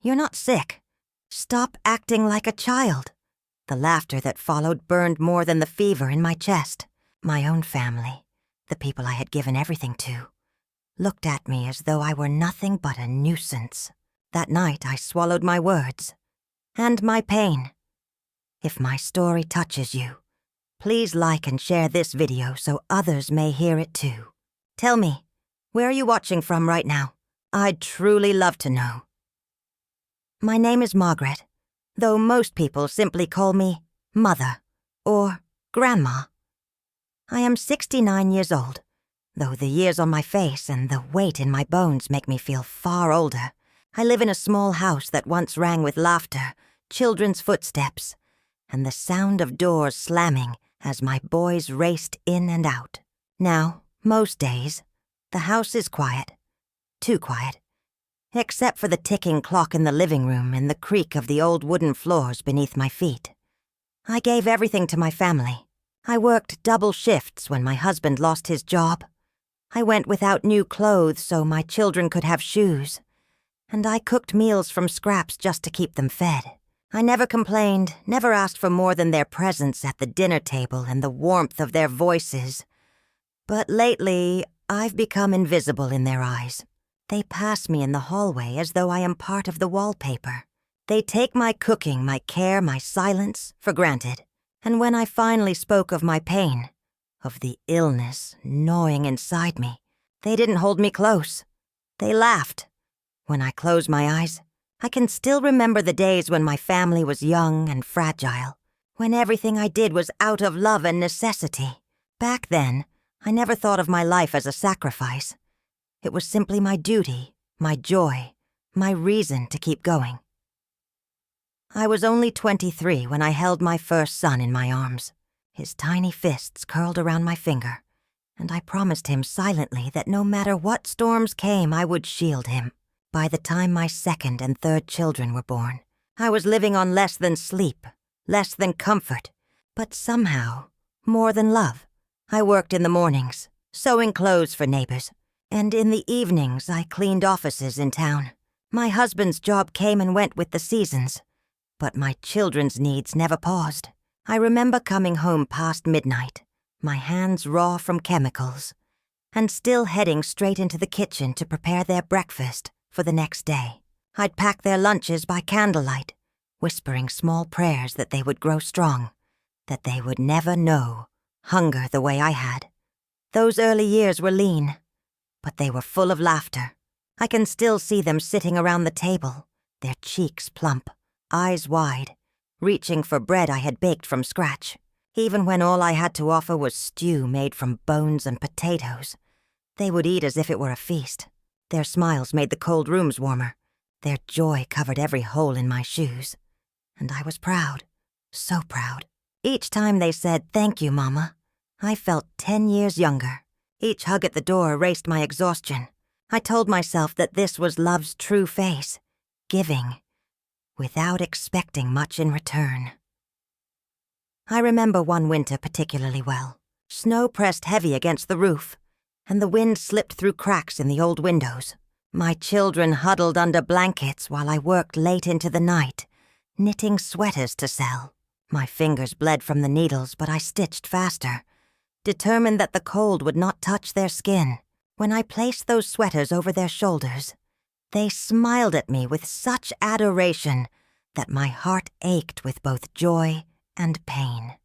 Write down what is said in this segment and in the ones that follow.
You're not sick. Stop acting like a child." The laughter that followed burned more than the fever in my chest. My own family, the people I had given everything to, looked at me as though I were nothing but a nuisance. That night I swallowed my words. And my pain. If my story touches you, please like and share this video so others may hear it too. Tell me, where are you watching from right now? I'd truly love to know. My name is Margaret, though most people simply call me Mother or Grandma. I am 69 years old, though the years on my face and the weight in my bones make me feel far older. I live in a small house that once rang with laughter, children's footsteps, and the sound of doors slamming as my boys raced in and out. Now, most days, the house is quiet. Too quiet. Except for the ticking clock in the living room and the creak of the old wooden floors beneath my feet. I gave everything to my family. I worked double shifts when my husband lost his job. I went without new clothes so my children could have shoes. And I cooked meals from scraps just to keep them fed. I never complained, never asked for more than their presence at the dinner table and the warmth of their voices. But lately, I've become invisible in their eyes. They pass me in the hallway as though I am part of the wallpaper. They take my cooking, my care, my silence for granted. And when I finally spoke of my pain, of the illness gnawing inside me, they didn't hold me close. They laughed. When I close my eyes, I can still remember the days when my family was young and fragile, when everything I did was out of love and necessity. Back then, I never thought of my life as a sacrifice. It was simply my duty, my joy, my reason to keep going. I was only 23 when I held my first son in my arms. His tiny fists curled around my finger, and I promised him silently that no matter what storms came, I would shield him. By the time my second and third children were born, I was living on less than sleep, less than comfort, but somehow more than love. I worked in the mornings, sewing clothes for neighbors, and in the evenings I cleaned offices in town. My husband's job came and went with the seasons, but my children's needs never paused. I remember coming home past midnight, my hands raw from chemicals, and still heading straight into the kitchen to prepare their breakfast for the next day. I'd pack their lunches by candlelight, whispering small prayers that they would grow strong, that they would never know hunger the way I had. Those early years were lean, but they were full of laughter. I can still see them sitting around the table, their cheeks plump, eyes wide, reaching for bread I had baked from scratch. Even when all I had to offer was stew made from bones and potatoes, they would eat as if it were a feast. Their smiles made the cold rooms warmer. Their joy covered every hole in my shoes. And I was proud, so proud. Each time they said, "Thank you, Mama," I felt 10 years younger. Each hug at the door erased my exhaustion. I told myself that this was love's true face, giving, without expecting much in return. I remember one winter particularly well. Snow pressed heavy against the roof, and the wind slipped through cracks in the old windows. My children huddled under blankets while I worked late into the night, knitting sweaters to sell. My fingers bled from the needles, but I stitched faster, determined that the cold would not touch their skin. When I placed those sweaters over their shoulders, they smiled at me with such adoration that my heart ached with both joy and pain.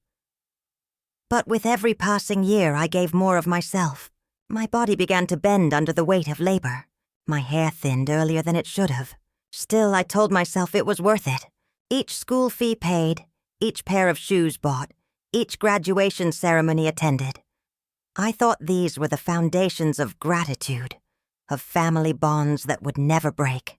But with every passing year, I gave more of myself. My body began to bend under the weight of labor. My hair thinned earlier than it should have. Still, I told myself it was worth it. Each school fee paid, each pair of shoes bought, each graduation ceremony attended. I thought these were the foundations of gratitude, of family bonds that would never break.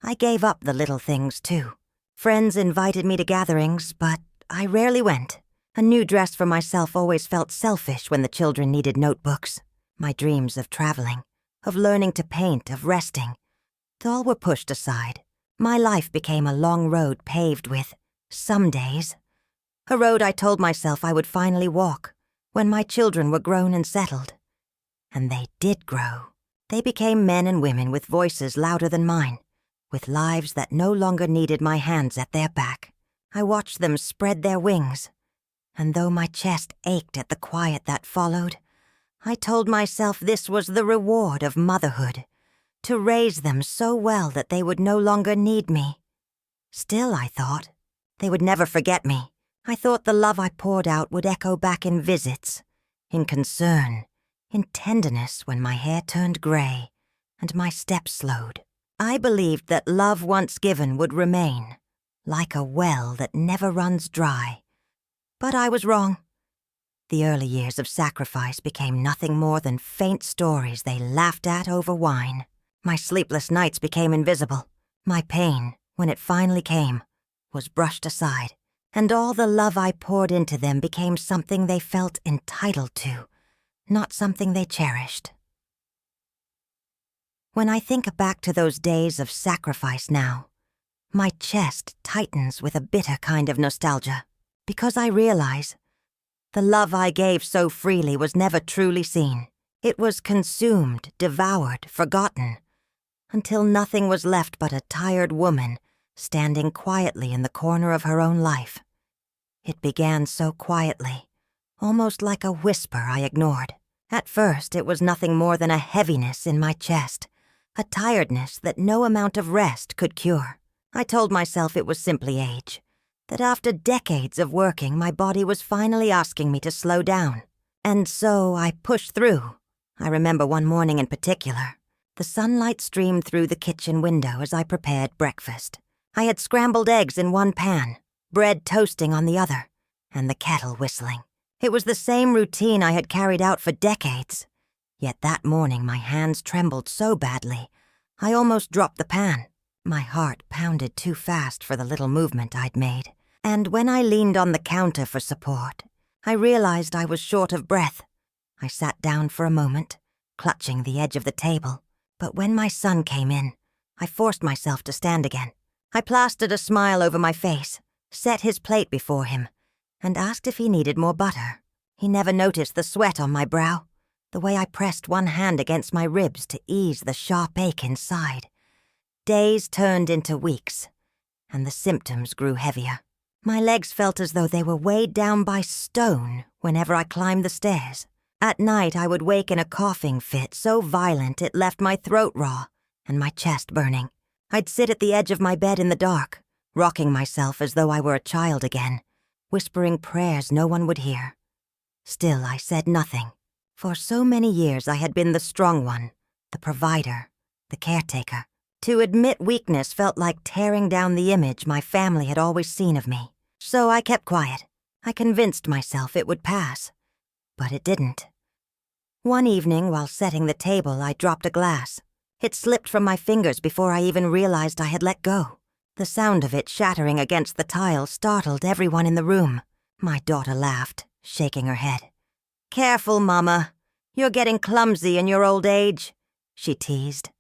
I gave up the little things, too. Friends invited me to gatherings, but I rarely went. A new dress for myself always felt selfish when the children needed notebooks. My dreams of traveling, of learning to paint, of resting, all were pushed aside. My life became a long road paved with some days. A road I told myself I would finally walk when my children were grown and settled. And they did grow. They became men and women with voices louder than mine, with lives that no longer needed my hands at their back. I watched them spread their wings, and though my chest ached at the quiet that followed, I told myself this was the reward of motherhood, to raise them so well that they would no longer need me. Still, I thought, they would never forget me. I thought the love I poured out would echo back in visits, in concern, in tenderness when my hair turned gray and my steps slowed. I believed that love once given would remain, like a well that never runs dry. But I was wrong. The early years of sacrifice became nothing more than faint stories they laughed at over wine. My sleepless nights became invisible. My pain, when it finally came, was brushed aside, and all the love I poured into them became something they felt entitled to, not something they cherished. When I think back to those days of sacrifice now, my chest tightens with a bitter kind of nostalgia, because I realize the love I gave so freely was never truly seen. It was consumed, devoured, forgotten, until nothing was left but a tired woman standing quietly in the corner of her own life. It began so quietly, almost like a whisper I ignored. At first, it was nothing more than a heaviness in my chest, a tiredness that no amount of rest could cure. I told myself it was simply age, that after decades of working, my body was finally asking me to slow down. And so I pushed through. I remember one morning in particular. The sunlight streamed through the kitchen window as I prepared breakfast. I had scrambled eggs in one pan, bread toasting on the other, and the kettle whistling. It was the same routine I had carried out for decades. Yet that morning my hands trembled so badly, I almost dropped the pan. My heart pounded too fast for the little movement I'd made. And when I leaned on the counter for support, I realized I was short of breath. I sat down for a moment, clutching the edge of the table. But when my son came in, I forced myself to stand again. I plastered a smile over my face, set his plate before him, and asked if he needed more butter. He never noticed the sweat on my brow, the way I pressed one hand against my ribs to ease the sharp ache inside. Days turned into weeks, and the symptoms grew heavier. My legs felt as though they were weighed down by stone whenever I climbed the stairs. At night, I would wake in a coughing fit so violent it left my throat raw and my chest burning. I'd sit at the edge of my bed in the dark, rocking myself as though I were a child again, whispering prayers no one would hear. Still, I said nothing. For so many years, I had been the strong one, the provider, the caretaker. To admit weakness felt like tearing down the image my family had always seen of me. So I kept quiet. I convinced myself it would pass. But it didn't. One evening, while setting the table, I dropped a glass. It slipped from my fingers before I even realized I had let go. The sound of it shattering against the tile startled everyone in the room. My daughter laughed, shaking her head. "Careful, Mama. You're getting clumsy in your old age," she teased.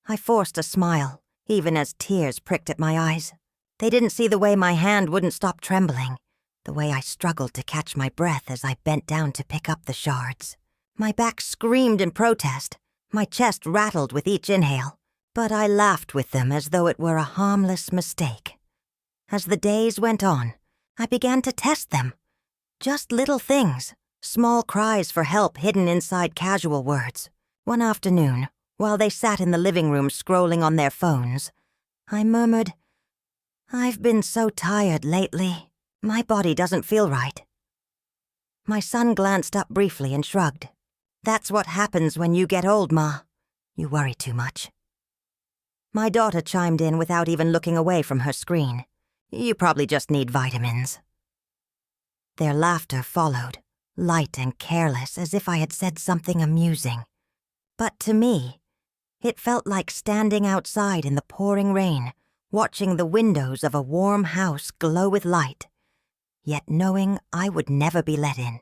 I forced a smile, even as tears pricked at my eyes. They didn't see the way my hand wouldn't stop trembling, the way I struggled to catch my breath as I bent down to pick up the shards. My back screamed in protest. My chest rattled with each inhale, but I laughed with them as though it were a harmless mistake. As the days went on, I began to test them. Just little things, small cries for help hidden inside casual words. One afternoon, while they sat in the living room scrolling on their phones, I murmured, "I've been so tired lately. My body doesn't feel right." My son glanced up briefly and shrugged. "That's what happens when you get old, Ma. You worry too much." My daughter chimed in without even looking away from her screen. "You probably just need vitamins." Their laughter followed, light and careless, as if I had said something amusing. But to me, it felt like standing outside in the pouring rain, watching the windows of a warm house glow with light, yet knowing I would never be let in.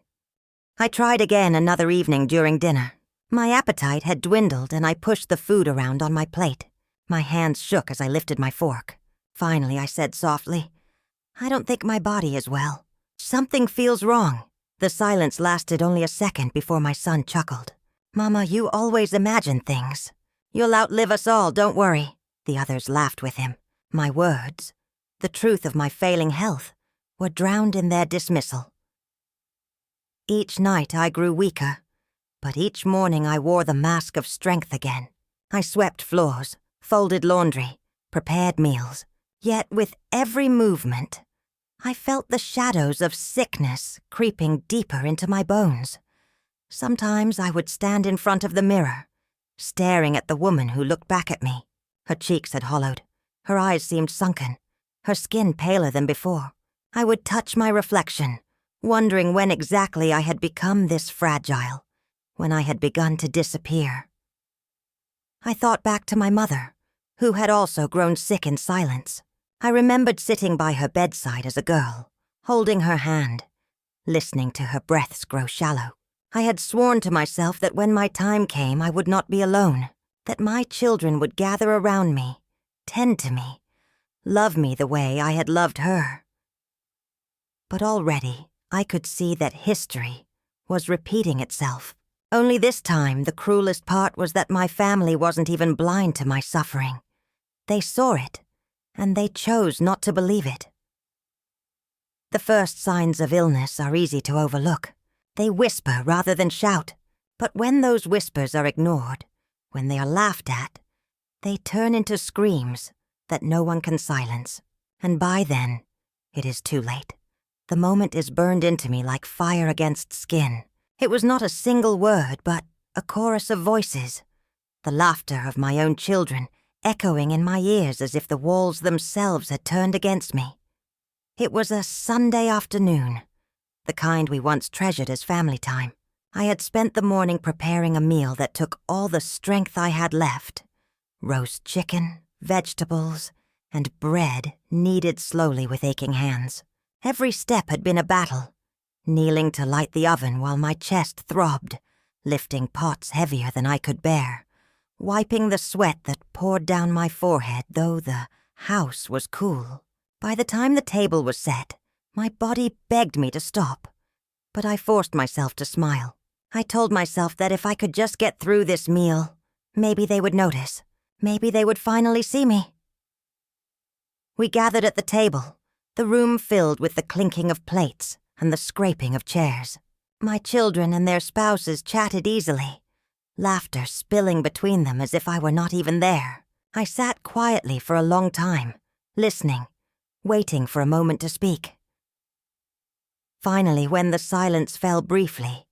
I tried again another evening during dinner. My appetite had dwindled and I pushed the food around on my plate. My hands shook as I lifted my fork. Finally, I said softly, "I don't think my body is well. Something feels wrong." The silence lasted only a second before my son chuckled. "Mama, you always imagine things. You'll outlive us all, don't worry." The others laughed with him. My words, the truth of my failing health, were drowned in their dismissal. Each night I grew weaker, but each morning I wore the mask of strength again. I swept floors, folded laundry, prepared meals. Yet with every movement, I felt the shadows of sickness creeping deeper into my bones. Sometimes I would stand in front of the mirror, staring at the woman who looked back at me. Her cheeks had hollowed. Her eyes seemed sunken, her skin paler than before. I would touch my reflection, wondering when exactly I had become this fragile, when I had begun to disappear. I thought back to my mother, who had also grown sick in silence. I remembered sitting by her bedside as a girl, holding her hand, listening to her breaths grow shallow. I had sworn to myself that when my time came I would not be alone, that my children would gather around me, tend to me, love me the way I had loved her. But already I could see that history was repeating itself. Only this time the cruelest part was that my family wasn't even blind to my suffering. They saw it, and they chose not to believe it. The first signs of illness are easy to overlook. They whisper rather than shout. But when those whispers are ignored, when they are laughed at, they turn into screams that no one can silence. And by then, it is too late. The moment is burned into me like fire against skin. It was not a single word, but a chorus of voices. The laughter of my own children, echoing in my ears as if the walls themselves had turned against me. It was a Sunday afternoon, the kind we once treasured as family time. I had spent the morning preparing a meal that took all the strength I had left. Roast chicken, vegetables, and bread kneaded slowly with aching hands. Every step had been a battle, kneeling to light the oven while my chest throbbed, lifting pots heavier than I could bear, wiping the sweat that poured down my forehead though the house was cool. By the time the table was set, my body begged me to stop, but I forced myself to smile. I told myself that if I could just get through this meal, maybe they would notice. Maybe they would finally see me. We gathered at the table, the room filled with the clinking of plates and the scraping of chairs. My children and their spouses chatted easily, laughter spilling between them as if I were not even there. I sat quietly for a long time, listening, waiting for a moment to speak. Finally, when the silence fell briefly,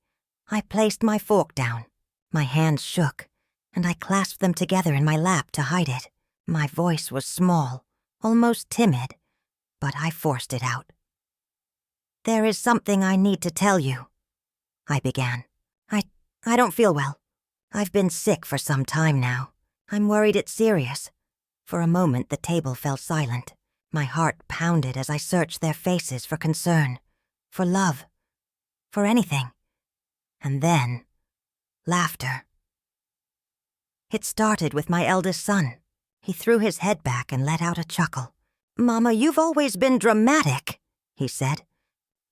I placed my fork down. My hands shook, and I clasped them together in my lap to hide it. My voice was small, almost timid, but I forced it out. "There is something I need to tell you," I began. I don't feel well. I've been sick for some time now. I'm worried it's serious." For a moment the table fell silent. My heart pounded as I searched their faces for concern, for love, for anything. And then, laughter. It started with my eldest son. He threw his head back and let out a chuckle. "Mama, you've always been dramatic," he said.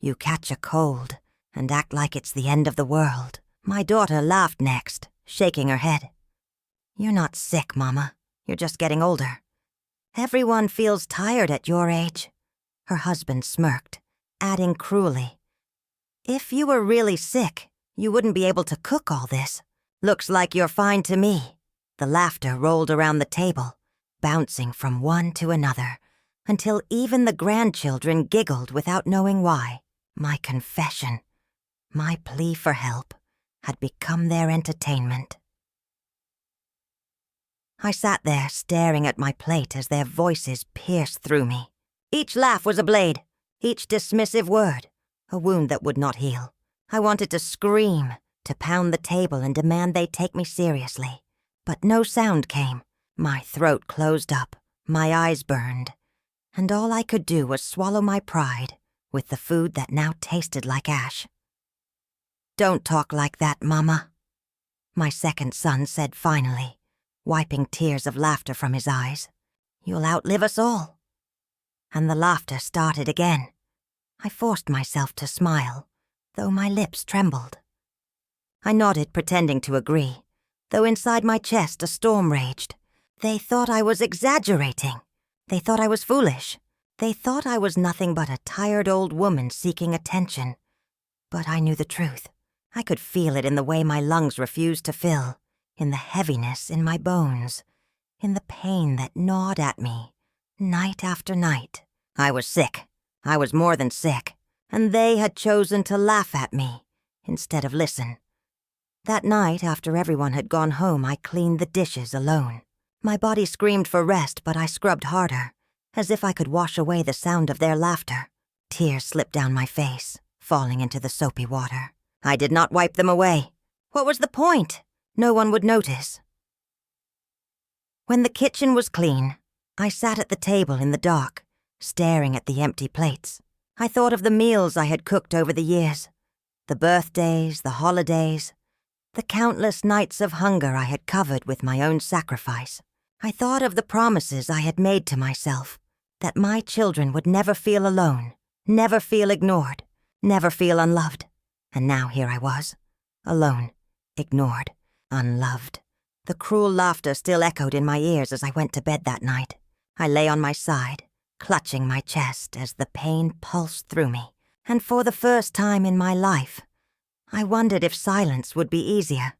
"You catch a cold and act like it's the end of the world." My daughter laughed next, shaking her head. "You're not sick, Mama. You're just getting older. Everyone feels tired at your age." Her husband smirked, adding cruelly, "If you were really sick, you wouldn't be able to cook all this. Looks like you're fine to me." The laughter rolled around the table, bouncing from one to another, until even the grandchildren giggled without knowing why. My confession, my plea for help, had become their entertainment. I sat there staring at my plate as their voices pierced through me. Each laugh was a blade, each dismissive word, a wound that would not heal. I wanted to scream, to pound the table and demand they take me seriously. But no sound came. My throat closed up, my eyes burned, and all I could do was swallow my pride with the food that now tasted like ash. "Don't talk like that, Mama," my second son said finally, wiping tears of laughter from his eyes. "You'll outlive us all." And the laughter started again. I forced myself to smile, though my lips trembled. I nodded, pretending to agree, though inside my chest a storm raged. They thought I was exaggerating. They thought I was foolish. They thought I was nothing but a tired old woman seeking attention. But I knew the truth. I could feel it in the way my lungs refused to fill, in the heaviness in my bones, in the pain that gnawed at me, night after night. I was sick. I was more than sick, and they had chosen to laugh at me instead of listen. That night, after everyone had gone home, I cleaned the dishes alone. My body screamed for rest, but I scrubbed harder, as if I could wash away the sound of their laughter. Tears slipped down my face, falling into the soapy water. I did not wipe them away. What was the point? No one would notice. When the kitchen was clean, I sat at the table in the dark, staring at the empty plates. I thought of the meals I had cooked over the years, the birthdays, the holidays, the countless nights of hunger I had covered with my own sacrifice. I thought of the promises I had made to myself, that my children would never feel alone, never feel ignored, never feel unloved. And now here I was, alone, ignored, unloved. The cruel laughter still echoed in my ears as I went to bed that night. I lay on my side, clutching my chest as the pain pulsed through me. And for the first time in my life, I wondered if silence would be easier.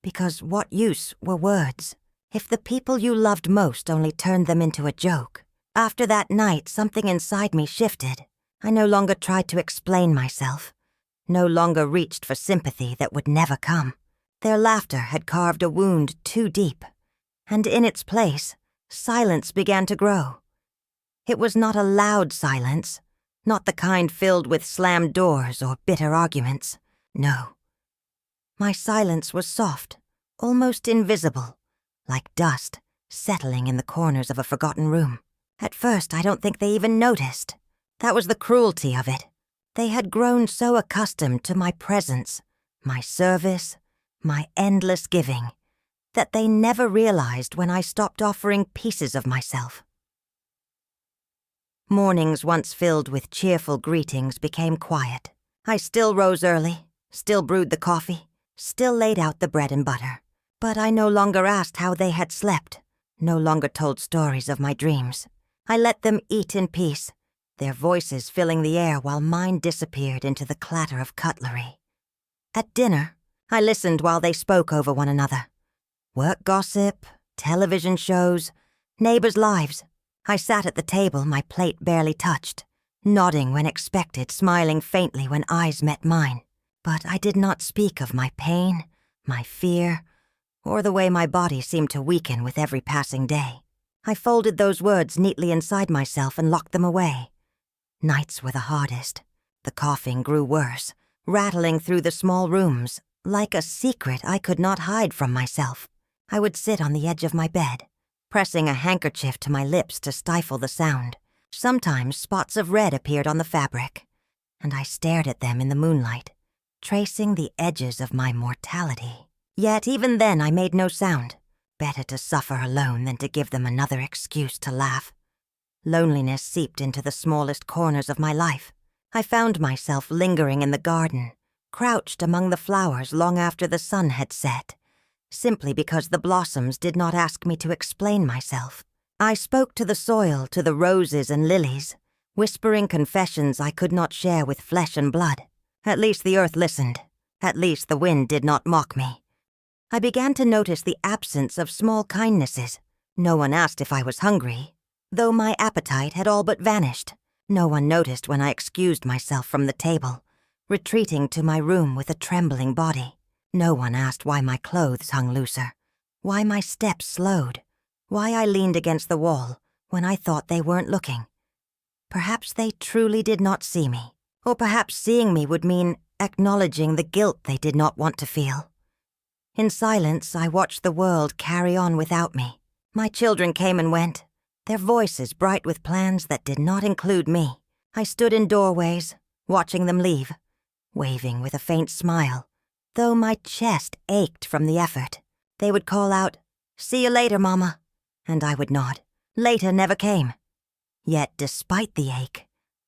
Because what use were words, if the people you loved most only turned them into a joke? After that night, something inside me shifted. I no longer tried to explain myself, no longer reached for sympathy that would never come. Their laughter had carved a wound too deep, and in its place, silence began to grow. It was not a loud silence, not the kind filled with slammed doors or bitter arguments. No. My silence was soft, almost invisible, like dust settling in the corners of a forgotten room. At first, I don't think they even noticed. That was the cruelty of it. They had grown so accustomed to my presence, my service, my endless giving, that they never realized when I stopped offering pieces of myself. Mornings once filled with cheerful greetings became quiet. I still rose early, still brewed the coffee, still laid out the bread and butter. But I no longer asked how they had slept, no longer told stories of my dreams. I let them eat in peace, their voices filling the air while mine disappeared into the clatter of cutlery. At dinner, I listened while they spoke over one another. Work gossip, television shows, neighbors' lives. I sat at the table, my plate barely touched, nodding when expected, smiling faintly when eyes met mine. But I did not speak of my pain, my fear, or the way my body seemed to weaken with every passing day. I folded those words neatly inside myself and locked them away. Nights were the hardest. The coughing grew worse, rattling through the small rooms, like a secret I could not hide from myself. I would sit on the edge of my bed, pressing a handkerchief to my lips to stifle the sound. Sometimes spots of red appeared on the fabric, and I stared at them in the moonlight, tracing the edges of my mortality. Yet even then I made no sound. Better to suffer alone than to give them another excuse to laugh. Loneliness seeped into the smallest corners of my life. I found myself lingering in the garden, crouched among the flowers long after the sun had set, simply because the blossoms did not ask me to explain myself. I spoke to the soil, to the roses and lilies, whispering confessions I could not share with flesh and blood. At least the earth listened. At least the wind did not mock me. I began to notice the absence of small kindnesses. No one asked if I was hungry, though my appetite had all but vanished. No one noticed when I excused myself from the table, retreating to my room with a trembling body. No one asked why my clothes hung looser, why my steps slowed, why I leaned against the wall when I thought they weren't looking. Perhaps they truly did not see me, or perhaps seeing me would mean acknowledging the guilt they did not want to feel. In silence, I watched the world carry on without me. My children came and went, their voices bright with plans that did not include me. I stood in doorways, watching them leave, waving with a faint smile, though my chest ached from the effort. They would call out, "See you later, Mama," and I would nod. Later never came. Yet despite the ache,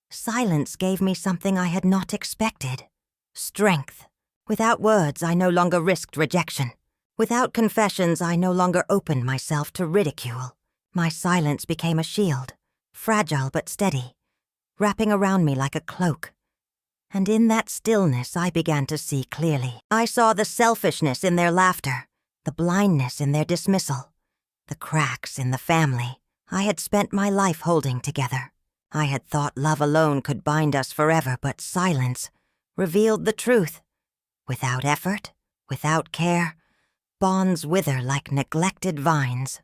silence gave me something I had not expected. Strength. Without words, I no longer risked rejection. Without confessions, I no longer opened myself to ridicule. My silence became a shield, fragile but steady, wrapping around me like a cloak. And in that stillness, I began to see clearly. I saw the selfishness in their laughter, the blindness in their dismissal, the cracks in the family I had spent my life holding together. I had thought love alone could bind us forever, but silence revealed the truth. Without effort, without care, bonds wither like neglected vines.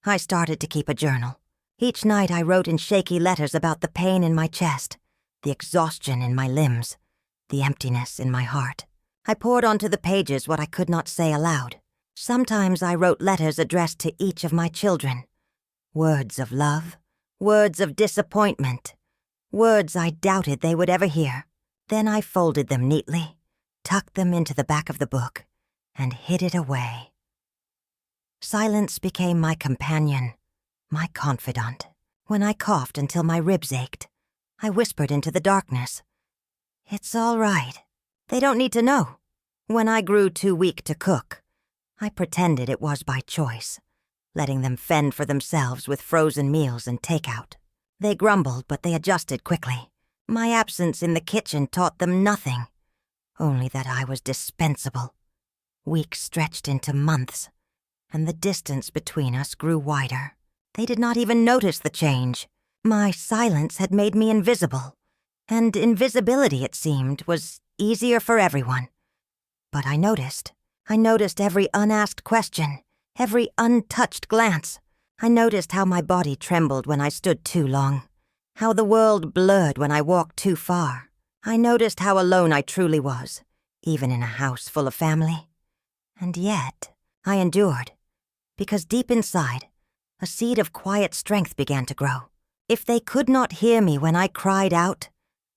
I started to keep a journal. Each night I wrote in shaky letters about the pain in my chest, the exhaustion in my limbs, the emptiness in my heart. I poured onto the pages what I could not say aloud. Sometimes I wrote letters addressed to each of my children. Words of love, words of disappointment, words I doubted they would ever hear. Then I folded them neatly, tucked them into the back of the book, and hid it away. Silence became my companion, my confidant. When I coughed until my ribs ached, I whispered into the darkness, "It's all right. They don't need to know." When I grew too weak to cook, I pretended it was by choice, letting them fend for themselves with frozen meals and takeout. They grumbled, but they adjusted quickly. My absence in the kitchen taught them nothing, only that I was dispensable. Weeks stretched into months, and the distance between us grew wider. They did not even notice the change. My silence had made me invisible, and invisibility, it seemed, was easier for everyone. But I noticed every unasked question, every untouched glance. I noticed how my body trembled when I stood too long, how the world blurred when I walked too far. I noticed how alone I truly was, even in a house full of family. And yet, I endured, because deep inside, a seed of quiet strength began to grow. If they could not hear me when I cried out,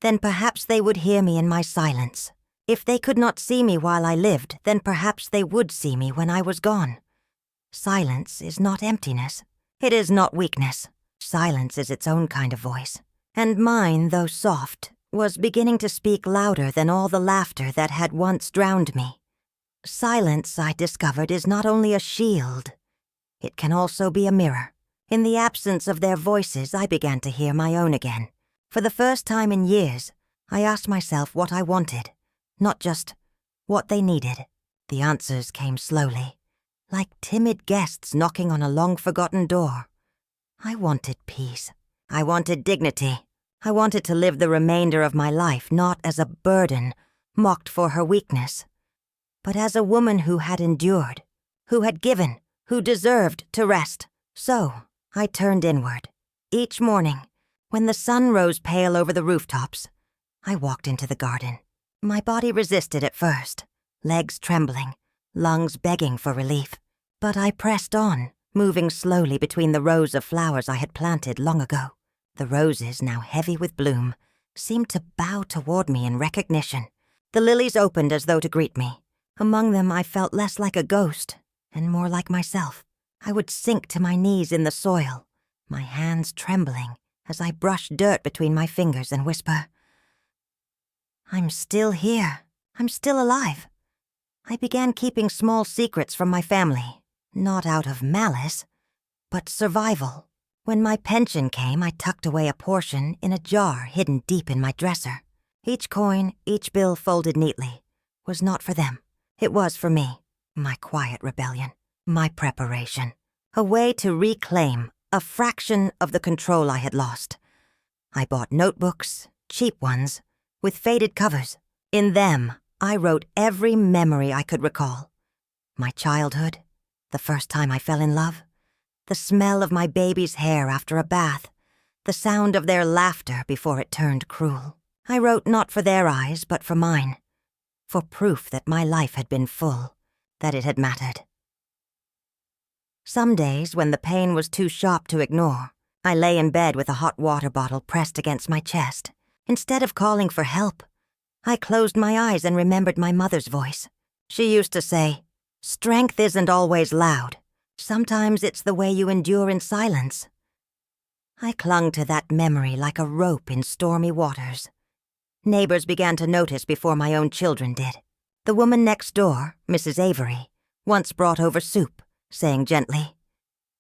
then perhaps they would hear me in my silence. If they could not see me while I lived, then perhaps they would see me when I was gone. Silence is not emptiness. It is not weakness. Silence is its own kind of voice. And mine, though soft, was beginning to speak louder than all the laughter that had once drowned me. Silence, I discovered, is not only a shield. It can also be a mirror. In the absence of their voices, I began to hear my own again. For the first time in years, I asked myself what I wanted, not just what they needed. The answers came slowly, like timid guests knocking on a long-forgotten door. I wanted peace. I wanted dignity. I wanted to live the remainder of my life not as a burden, mocked for her weakness, but as a woman who had endured, who had given, who deserved to rest. So, I turned inward. Each morning, when the sun rose pale over the rooftops, I walked into the garden. My body resisted at first, legs trembling, lungs begging for relief. But I pressed on, moving slowly between the rows of flowers I had planted long ago. The roses, now heavy with bloom, seemed to bow toward me in recognition. The lilies opened as though to greet me. Among them, I felt less like a ghost and more like myself. I would sink to my knees in the soil, my hands trembling as I brushed dirt between my fingers and whisper, "I'm still here. I'm still alive." I began keeping small secrets from my family, not out of malice, but survival. When my pension came, I tucked away a portion in a jar hidden deep in my dresser. Each coin, each bill folded neatly, was not for them. It was for me, my quiet rebellion, my preparation, a way to reclaim a fraction of the control I had lost. I bought notebooks, cheap ones, with faded covers. In them, I wrote every memory I could recall. My childhood, the first time I fell in love, the smell of my baby's hair after a bath, the sound of their laughter before it turned cruel. I wrote not for their eyes, but for mine, for proof that my life had been full, that it had mattered. Some days, when the pain was too sharp to ignore, I lay in bed with a hot water bottle pressed against my chest. Instead of calling for help, I closed my eyes and remembered my mother's voice. She used to say, "Strength isn't always loud. Sometimes it's the way you endure in silence." I clung to that memory like a rope in stormy waters. Neighbors began to notice before my own children did. The woman next door, Mrs. Avery, once brought over soup, saying gently,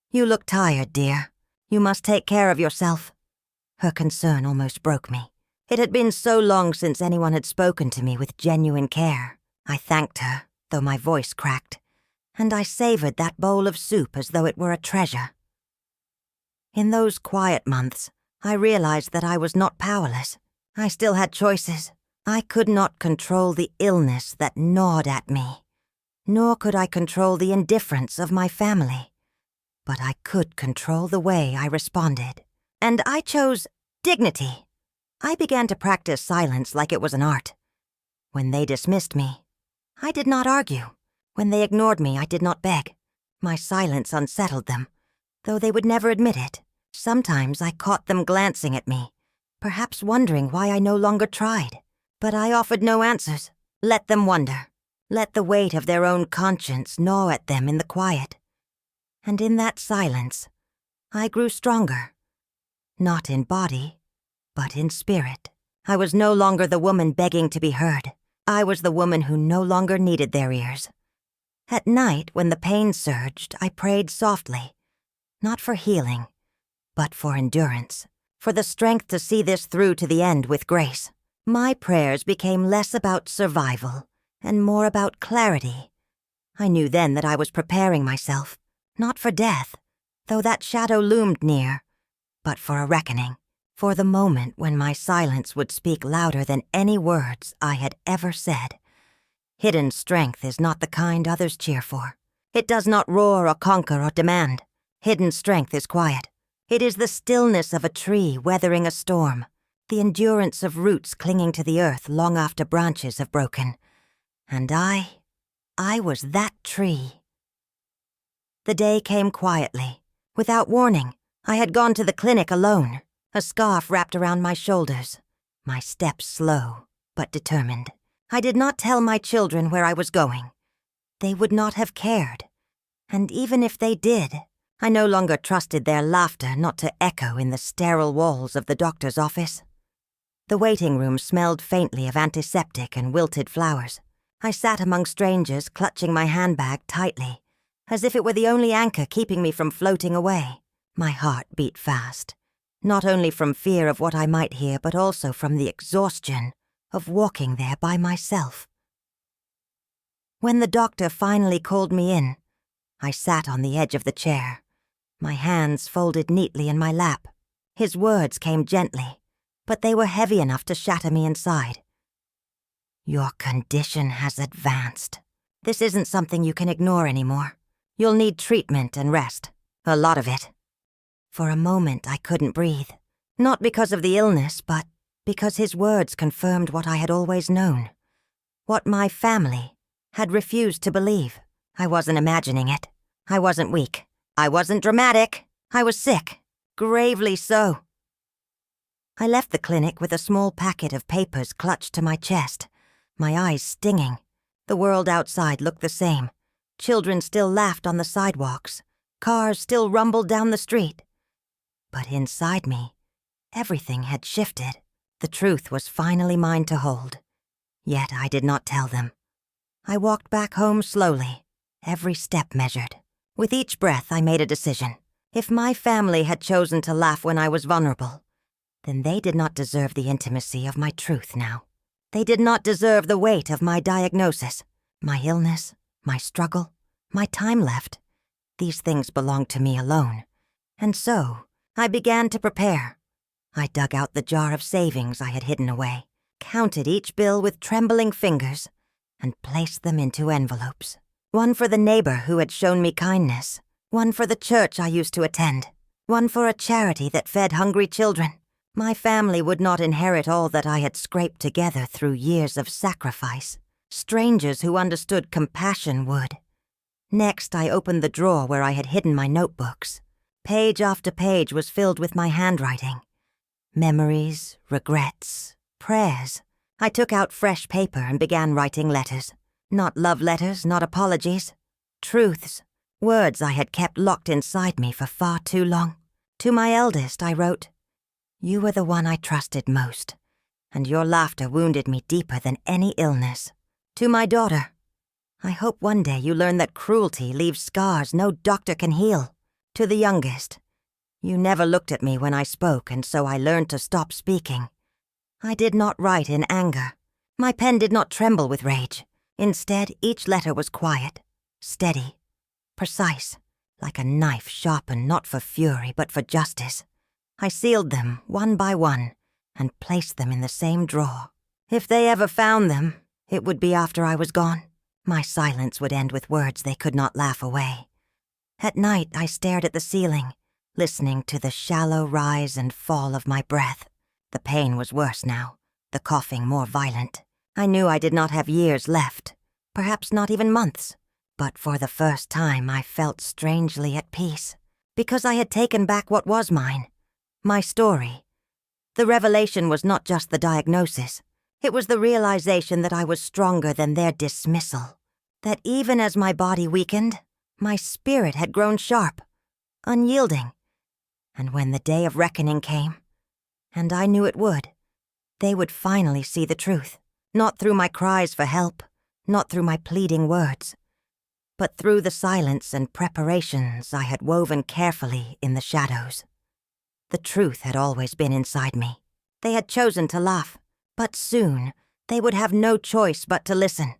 "You look tired, dear. You must take care of yourself." Her concern almost broke me. It had been so long since anyone had spoken to me with genuine care. I thanked her, though my voice cracked, and I savored that bowl of soup as though it were a treasure. In those quiet months, I realized that I was not powerless. I still had choices. I could not control the illness that gnawed at me, nor could I control the indifference of my family. But I could control the way I responded. And I chose dignity. I began to practice silence like it was an art. When they dismissed me, I did not argue. When they ignored me, I did not beg. My silence unsettled them, though they would never admit it. Sometimes I caught them glancing at me, perhaps wondering why I no longer tried. But I offered no answers. Let them wonder. Let the weight of their own conscience gnaw at them in the quiet. And in that silence, I grew stronger. Not in body, but in spirit. I was no longer the woman begging to be heard. I was the woman who no longer needed their ears. At night, when the pain surged, I prayed softly, not for healing, but for endurance, for the strength to see this through to the end with grace. My prayers became less about survival and more about clarity. I knew then that I was preparing myself, not for death, though that shadow loomed near, but for a reckoning, for the moment when my silence would speak louder than any words I had ever said. Hidden strength is not the kind others cheer for. It does not roar or conquer or demand. Hidden strength is quiet. It is the stillness of a tree weathering a storm, the endurance of roots clinging to the earth long after branches have broken. And I was that tree. The day came quietly. Without warning, I had gone to the clinic alone, a scarf wrapped around my shoulders, my steps slow but determined. I did not tell my children where I was going. They would not have cared. And even if they did, I no longer trusted their laughter not to echo in the sterile walls of the doctor's office. The waiting room smelled faintly of antiseptic and wilted flowers. I sat among strangers, clutching my handbag tightly, as if it were the only anchor keeping me from floating away. My heart beat fast, not only from fear of what I might hear, but also from the exhaustion of walking there by myself. When the doctor finally called me in, I sat on the edge of the chair, my hands folded neatly in my lap. His words came gently, but they were heavy enough to shatter me inside. "Your condition has advanced. This isn't something you can ignore anymore. You'll need treatment and rest. A lot of it." For a moment I couldn't breathe, not because of the illness, but because his words confirmed what I had always known, what my family had refused to believe. I wasn't imagining it. I wasn't weak. I wasn't dramatic. I was sick, gravely so. I left the clinic with a small packet of papers clutched to my chest, my eyes stinging. The world outside looked the same. Children still laughed on the sidewalks. Cars still rumbled down the street. But inside me, everything had shifted. The truth was finally mine to hold. Yet I did not tell them. I walked back home slowly, every step measured. With each breath, I made a decision. If my family had chosen to laugh when I was vulnerable, then they did not deserve the intimacy of my truth now. They did not deserve the weight of my diagnosis, my illness, my struggle, my time left. These things belonged to me alone. And so, I began to prepare. I dug out the jar of savings I had hidden away, counted each bill with trembling fingers, and placed them into envelopes. One for the neighbor who had shown me kindness, one for the church I used to attend, one for a charity that fed hungry children. My family would not inherit all that I had scraped together through years of sacrifice. Strangers who understood compassion would. Next, I opened the drawer where I had hidden my notebooks. Page after page was filled with my handwriting. Memories, regrets, prayers. I took out fresh paper and began writing letters. Not love letters, not apologies. Truths. Words I had kept locked inside me for far too long. To my eldest, I wrote, "You were the one I trusted most, and your laughter wounded me deeper than any illness. To my daughter, I hope one day you learn that cruelty leaves scars no doctor can heal. To the youngest, you never looked at me when I spoke, and so I learned to stop speaking. I did not write in anger. My pen did not tremble with rage. Instead, each letter was quiet, steady, precise, like a knife sharpened not for fury but for justice. I sealed them one by one and placed them in the same drawer. If they ever found them, it would be after I was gone. My silence would end with words they could not laugh away. At night, I stared at the ceiling, listening to the shallow rise and fall of my breath. The pain was worse now, the coughing more violent. I knew I did not have years left, perhaps not even months. But for the first time, I felt strangely at peace, because I had taken back what was mine, my story. The revelation was not just the diagnosis. It was the realization that I was stronger than their dismissal, that even as my body weakened, my spirit had grown sharp, unyielding. And when the day of reckoning came, and I knew it would, they would finally see the truth, not through my cries for help, not through my pleading words, but through the silence and preparations I had woven carefully in the shadows. The truth had always been inside me. They had chosen to laugh, but soon they would have no choice but to listen.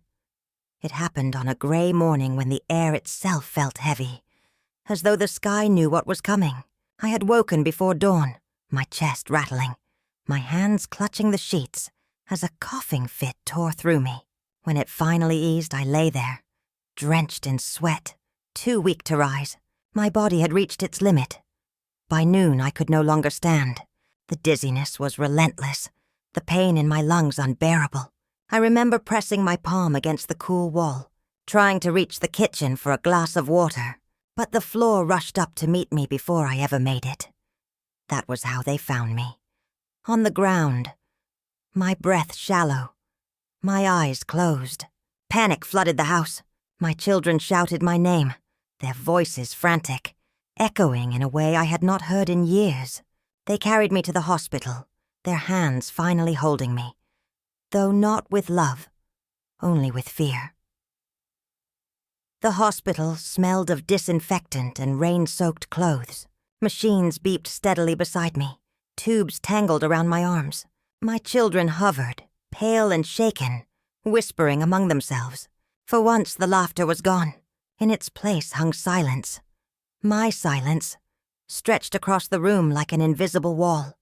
It happened on a gray morning when the air itself felt heavy, as though the sky knew what was coming. I had woken before dawn, my chest rattling, my hands clutching the sheets as a coughing fit tore through me. When it finally eased, I lay there, drenched in sweat, too weak to rise. My body had reached its limit. By noon, I could no longer stand. The dizziness was relentless, the pain in my lungs unbearable. I remember pressing my palm against the cool wall, trying to reach the kitchen for a glass of water, but the floor rushed up to meet me before I ever made it. That was how they found me. On the ground, my breath shallow, my eyes closed. Panic flooded the house. My children shouted my name, their voices frantic, echoing in a way I had not heard in years. They carried me to the hospital, their hands finally holding me, though not with love, only with fear. The hospital smelled of disinfectant and rain-soaked clothes. Machines beeped steadily beside me, tubes tangled around my arms. My children hovered, pale and shaken, whispering among themselves. For once, the laughter was gone. In its place hung silence. My silence, stretched across the room like an invisible wall.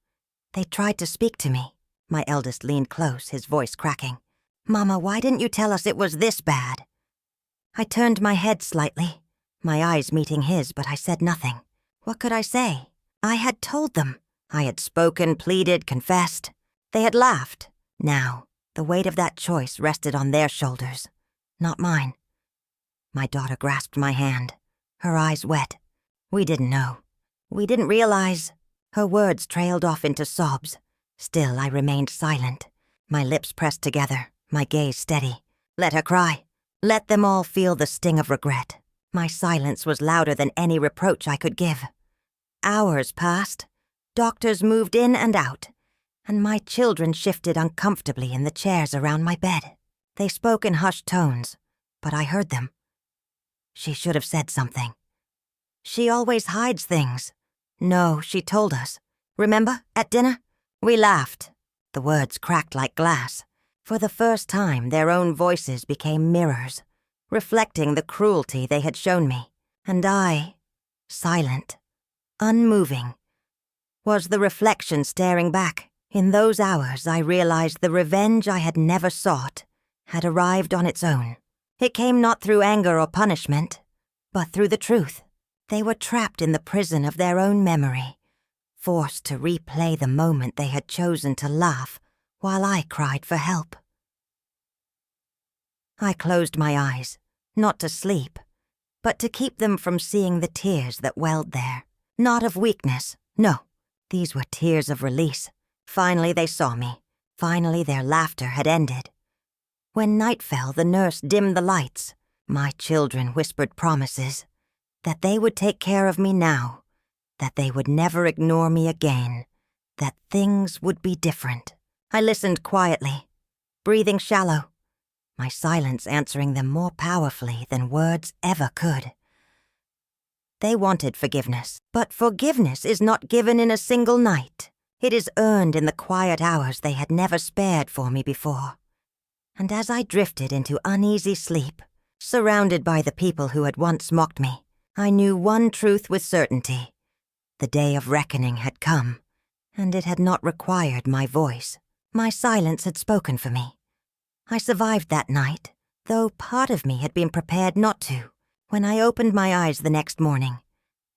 They tried to speak to me. My eldest leaned close, his voice cracking. "Mama, why didn't you tell us it was this bad?" I turned my head slightly, my eyes meeting his, but I said nothing. What could I say? I had told them. I had spoken, pleaded, confessed. They had laughed. Now, the weight of that choice rested on their shoulders, not mine. My daughter grasped my hand, her eyes wet. We didn't know. We didn't realize. Her words trailed off into sobs. Still, I remained silent, my lips pressed together, my gaze steady. Let her cry. Let them all feel the sting of regret. My silence was louder than any reproach I could give. Hours passed. Doctors moved in and out, and my children shifted uncomfortably in the chairs around my bed. They spoke in hushed tones, but I heard them. She should have said something. She always hides things. No, she told us. Remember, at dinner? We laughed. The words cracked like glass. For the first time, their own voices became mirrors, reflecting the cruelty they had shown me. And I, silent, unmoving, was the reflection staring back. In those hours, I realized the revenge I had never sought had arrived on its own. It came not through anger or punishment, but through the truth. They were trapped in the prison of their own memory, forced to replay the moment they had chosen to laugh while I cried for help. I closed my eyes, not to sleep, but to keep them from seeing the tears that welled there. Not of weakness, no. These were tears of release. Finally they saw me. Finally their laughter had ended. When night fell, the nurse dimmed the lights. My children whispered promises, that they would take care of me now, that they would never ignore me again, that things would be different. I listened quietly, breathing shallow, my silence answering them more powerfully than words ever could. They wanted forgiveness, but forgiveness is not given in a single night. It is earned in the quiet hours they had never spared for me before. And as I drifted into uneasy sleep, surrounded by the people who had once mocked me, I knew one truth with certainty. The day of reckoning had come, and it had not required my voice. My silence had spoken for me. I survived that night, though part of me had been prepared not to. When I opened my eyes the next morning,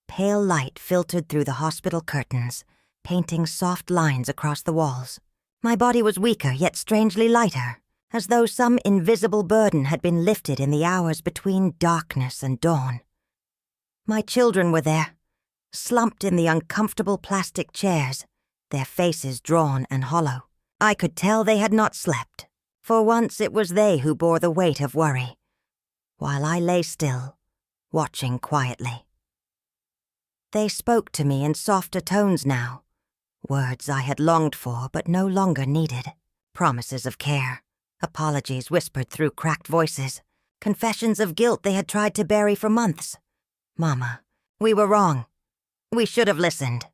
pale light filtered through the hospital curtains, painting soft lines across the walls. My body was weaker yet strangely lighter, as though some invisible burden had been lifted in the hours between darkness and dawn. My children were there, slumped in the uncomfortable plastic chairs, their faces drawn and hollow. I could tell they had not slept. For once it was they who bore the weight of worry, while I lay still, watching quietly. They spoke to me in softer tones now, words I had longed for but no longer needed, promises of care, apologies whispered through cracked voices, confessions of guilt they had tried to bury for months. Mama, we were wrong. We should have listened.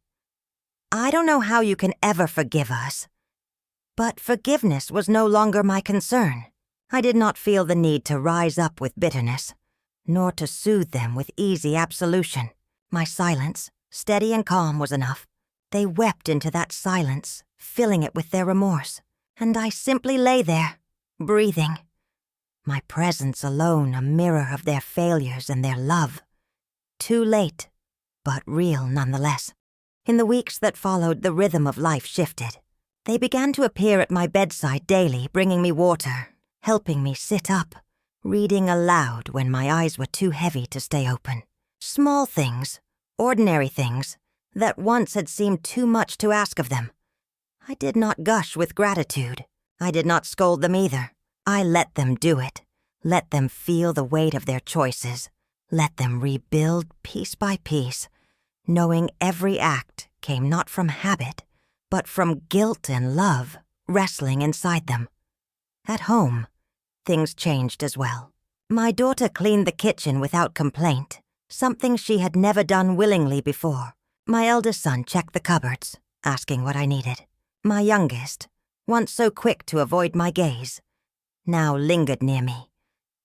I don't know how you can ever forgive us. But forgiveness was no longer my concern. I did not feel the need to rise up with bitterness, nor to soothe them with easy absolution. My silence, steady and calm, was enough. They wept into that silence, filling it with their remorse, and I simply lay there, breathing. My presence alone a mirror of their failures and their love. Too late, but real nonetheless. In the weeks that followed, the rhythm of life shifted. They began to appear at my bedside daily, bringing me water, helping me sit up, reading aloud when my eyes were too heavy to stay open. Small things, ordinary things, that once had seemed too much to ask of them. I did not gush with gratitude. I did not scold them either. I let them do it, let them feel the weight of their choices, let them rebuild piece by piece, knowing every act came not from habit, but from guilt and love wrestling inside them. At home, things changed as well. My daughter cleaned the kitchen without complaint, something she had never done willingly before. My eldest son checked the cupboards, asking what I needed. My youngest, once so quick to avoid my gaze, now lingered near me,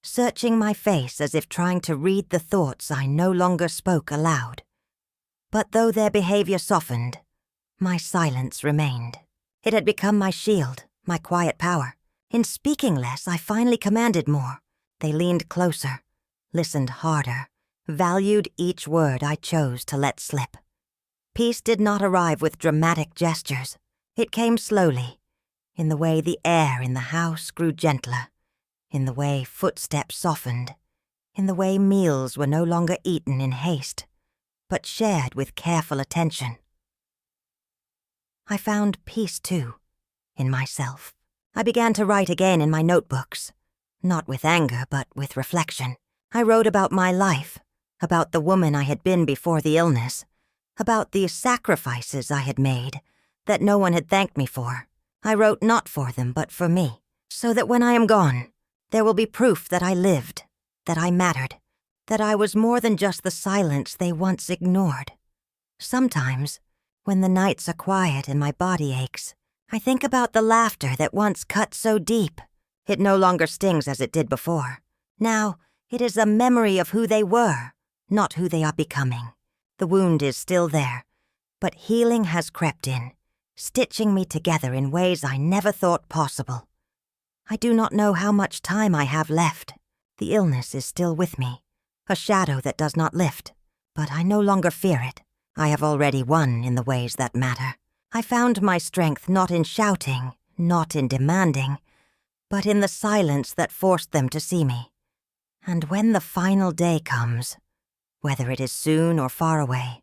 searching my face as if trying to read the thoughts I no longer spoke aloud. But though their behavior softened, my silence remained. It had become my shield, my quiet power. In speaking less, I finally commanded more. They leaned closer, listened harder, valued each word I chose to let slip. Peace did not arrive with dramatic gestures. It came slowly, in the way the air in the house grew gentler, in the way footsteps softened, in the way meals were no longer eaten in haste, but shared with careful attention. I found peace, too, in myself. I began to write again in my notebooks, not with anger, but with reflection. I wrote about my life, about the woman I had been before the illness, about the sacrifices I had made that no one had thanked me for. I wrote not for them, but for me, so that when I am gone, there will be proof that I lived, that I mattered, that I was more than just the silence they once ignored. Sometimes, when the nights are quiet and my body aches, I think about the laughter that once cut so deep. It no longer stings as it did before. Now, it is a memory of who they were, not who they are becoming. The wound is still there, but healing has crept in, stitching me together in ways I never thought possible. I do not know how much time I have left. The illness is still with me, a shadow that does not lift, but I no longer fear it. I have already won in the ways that matter. I found my strength not in shouting, not in demanding, but in the silence that forced them to see me. And when the final day comes, whether it is soon or far away,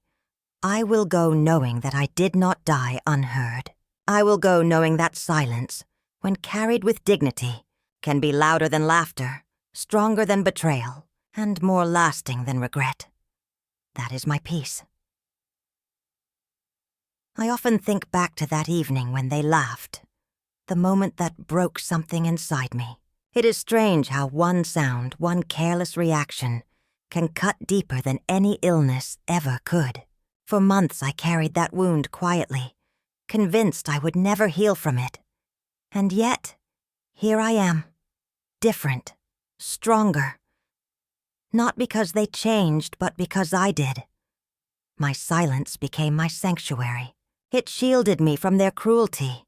I will go knowing that I did not die unheard. I will go knowing that silence, when carried with dignity, can be louder than laughter, stronger than betrayal, and more lasting than regret. That is my peace. I often think back to that evening when they laughed, the moment that broke something inside me. It is strange how one sound, one careless reaction, can cut deeper than any illness ever could. For months I carried that wound quietly, convinced I would never heal from it. And yet, here I am, different, stronger. Not because they changed, but because I did. My silence became my sanctuary. It shielded me from their cruelty,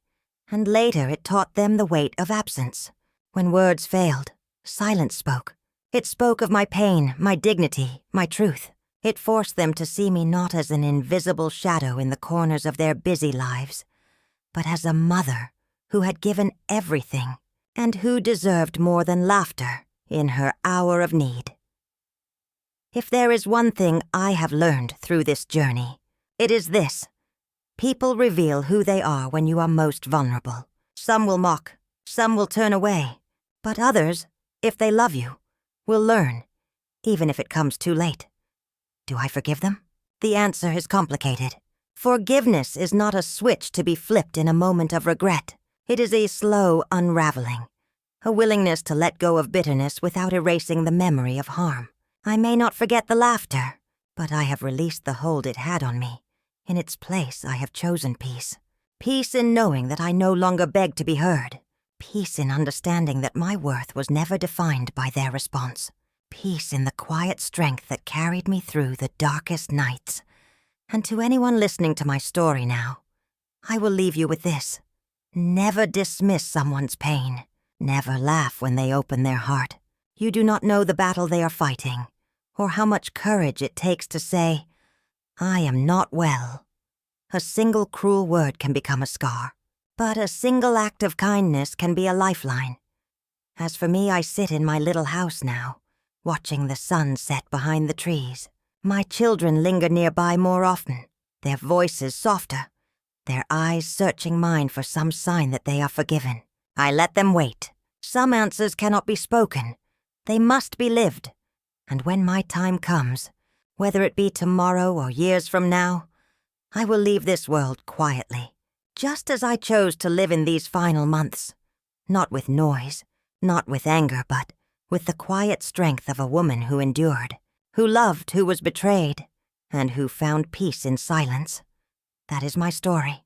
and later it taught them the weight of absence. When words failed, silence spoke. It spoke of my pain, my dignity, my truth. It forced them to see me not as an invisible shadow in the corners of their busy lives, but as a mother who had given everything and who deserved more than laughter in her hour of need. If there is one thing I have learned through this journey, it is this. People reveal who they are when you are most vulnerable. Some will mock, some will turn away, but others, if they love you, will learn, even if it comes too late. Do I forgive them? The answer is complicated. Forgiveness is not a switch to be flipped in a moment of regret. It is a slow unraveling, a willingness to let go of bitterness without erasing the memory of harm. I may not forget the laughter, but I have released the hold it had on me. In its place, I have chosen peace. Peace in knowing that I no longer beg to be heard. Peace in understanding that my worth was never defined by their response. Peace in the quiet strength that carried me through the darkest nights. And to anyone listening to my story now, I will leave you with this. Never dismiss someone's pain. Never laugh when they open their heart. You do not know the battle they are fighting, or how much courage it takes to say, I am not well. A single cruel word can become a scar, but a single act of kindness can be a lifeline. As for me, I sit in my little house now, watching the sun set behind the trees. My children linger nearby more often, their voices softer, their eyes searching mine for some sign that they are forgiven. I let them wait. Some answers cannot be spoken. They must be lived. And when my time comes, whether it be tomorrow or years from now, I will leave this world quietly, just as I chose to live in these final months. Not with noise, not with anger, but with the quiet strength of a woman who endured, who loved who was betrayed, and who found peace in silence. That is my story.